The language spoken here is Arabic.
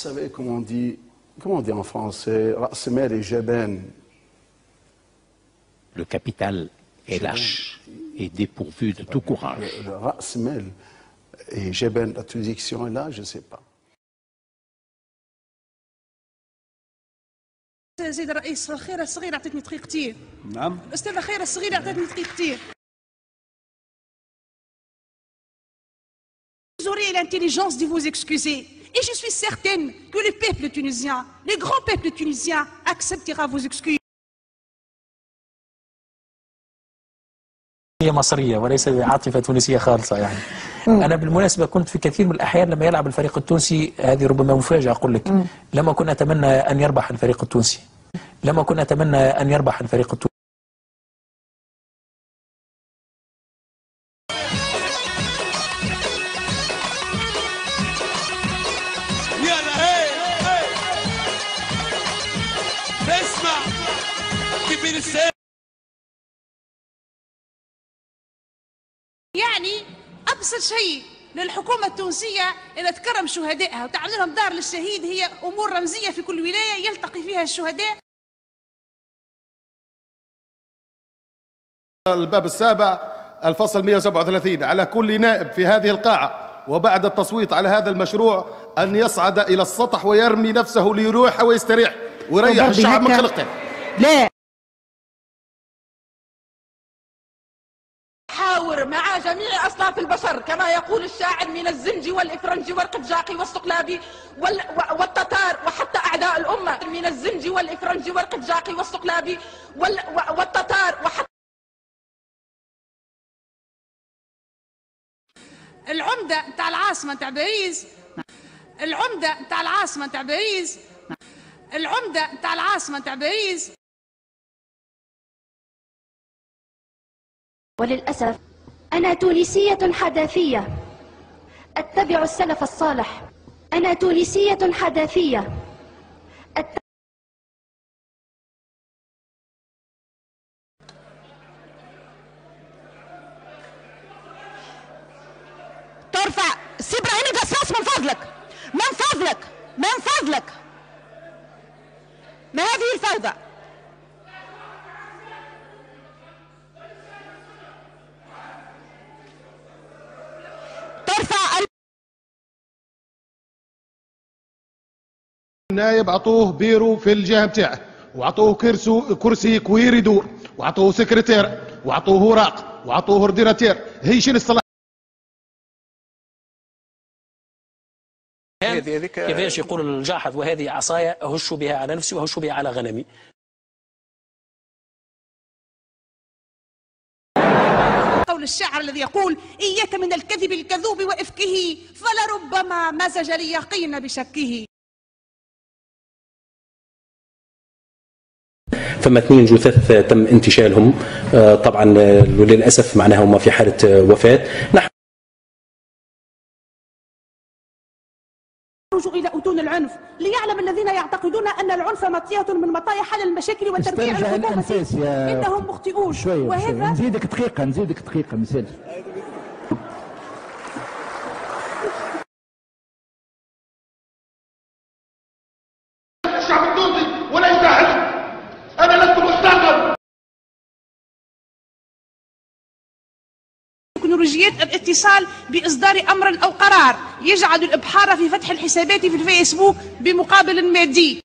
savez comment on dit en français, رأس مال جبان. Le capital est lâche et dépourvu de tout courage. Le رأس مال et جبان, la traduction est là, je ne sais pas. سيد الرئيس، الخيرة الصغيرة أعطتني دقيقتين. نعم. الأستاذة خيرة الصغيرة أعطتني دقيقتين. Vous aurez l'intelligence de vous excuser. Et je suis certaine que le peuple tunisien, le grand peuple tunisien, acceptera vos excuses. هي مصرية وليس عاطفة تونسية خالصة يعني. أنا بالمناسبة كنت في كثير من الأحيان لما يلعب الفريق التونسي، هذه ربما مفاجأة أقول لك، لما كنت أتمنى أن يربح الفريق التونسي، لما كنت أتمنى أن يربح الفريق التونسي. يعني أبسط شيء للحكومة التونسية أن تكرم شهدائها وتعمل لهم دار للشهيد، هي أمور رمزية في كل ولاية يلتقي فيها الشهداء. الباب السابع الفصل 137 على كل نائب في هذه القاعة وبعد التصويت على هذا المشروع أن يصعد إلى السطح ويرمي نفسه ليروح ويستريح ويريح الشعب من خلقته. لا حاور مع جميع أصناف البشر كما يقول الشاعر من الزنجي والإفرنجي والقبجاقي والسقلابي والتتار وحتى أعداء الأمة، من الزنجي والإفرنجي والقبجاقي والسقلابي والتتار وحتى العمدة نتاع العاصمة نتاع باريس، العمدة نتاع العاصمة نتاع باريس، العمدة نتاع العاصمة نتاع باريس. وللأسف أنا تونسية حداثية أتبع السلف الصالح. أنا تونسية حداثية ترفع سي ابراهيم قصاص من فضلك، من فضلك، من فضلك. ما هذه الفوضى؟ النايب عطوه بيرو في الجهه نتاعه وعطوه كرسي كوير يدور وعطوه سكرتير وعطوه اوراق وعطوه اورديناتير. هي شنو الصلاح؟ كيفاش يقول الجاحظ وهذه عصاي اهش بها على نفسي واهش بها على غنمي. قول الشاعر الذي يقول إياك من الكذب الكذوب وإفكه فلربما مزج اليقين بشكه. فما 2 جثث تم انتشالهم طبعا للأسف معناها هم في حالة وفاة. نحن نخرج إلى أتون العنف ليعلم الذين يعتقدون أن العنف مطية من مطايا حل المشاكل وترفيع الحكومة إنهم مخطئون. وهذا نزيدك دقيقة مثال. الشعب التونسي ولا يستحق. أنا لست مستعقل. تكنولوجيات الاتصال بإصدار أمر أو قرار يجعل الإبحار في فتح الحسابات في الفيسبوك بمقابل مادي.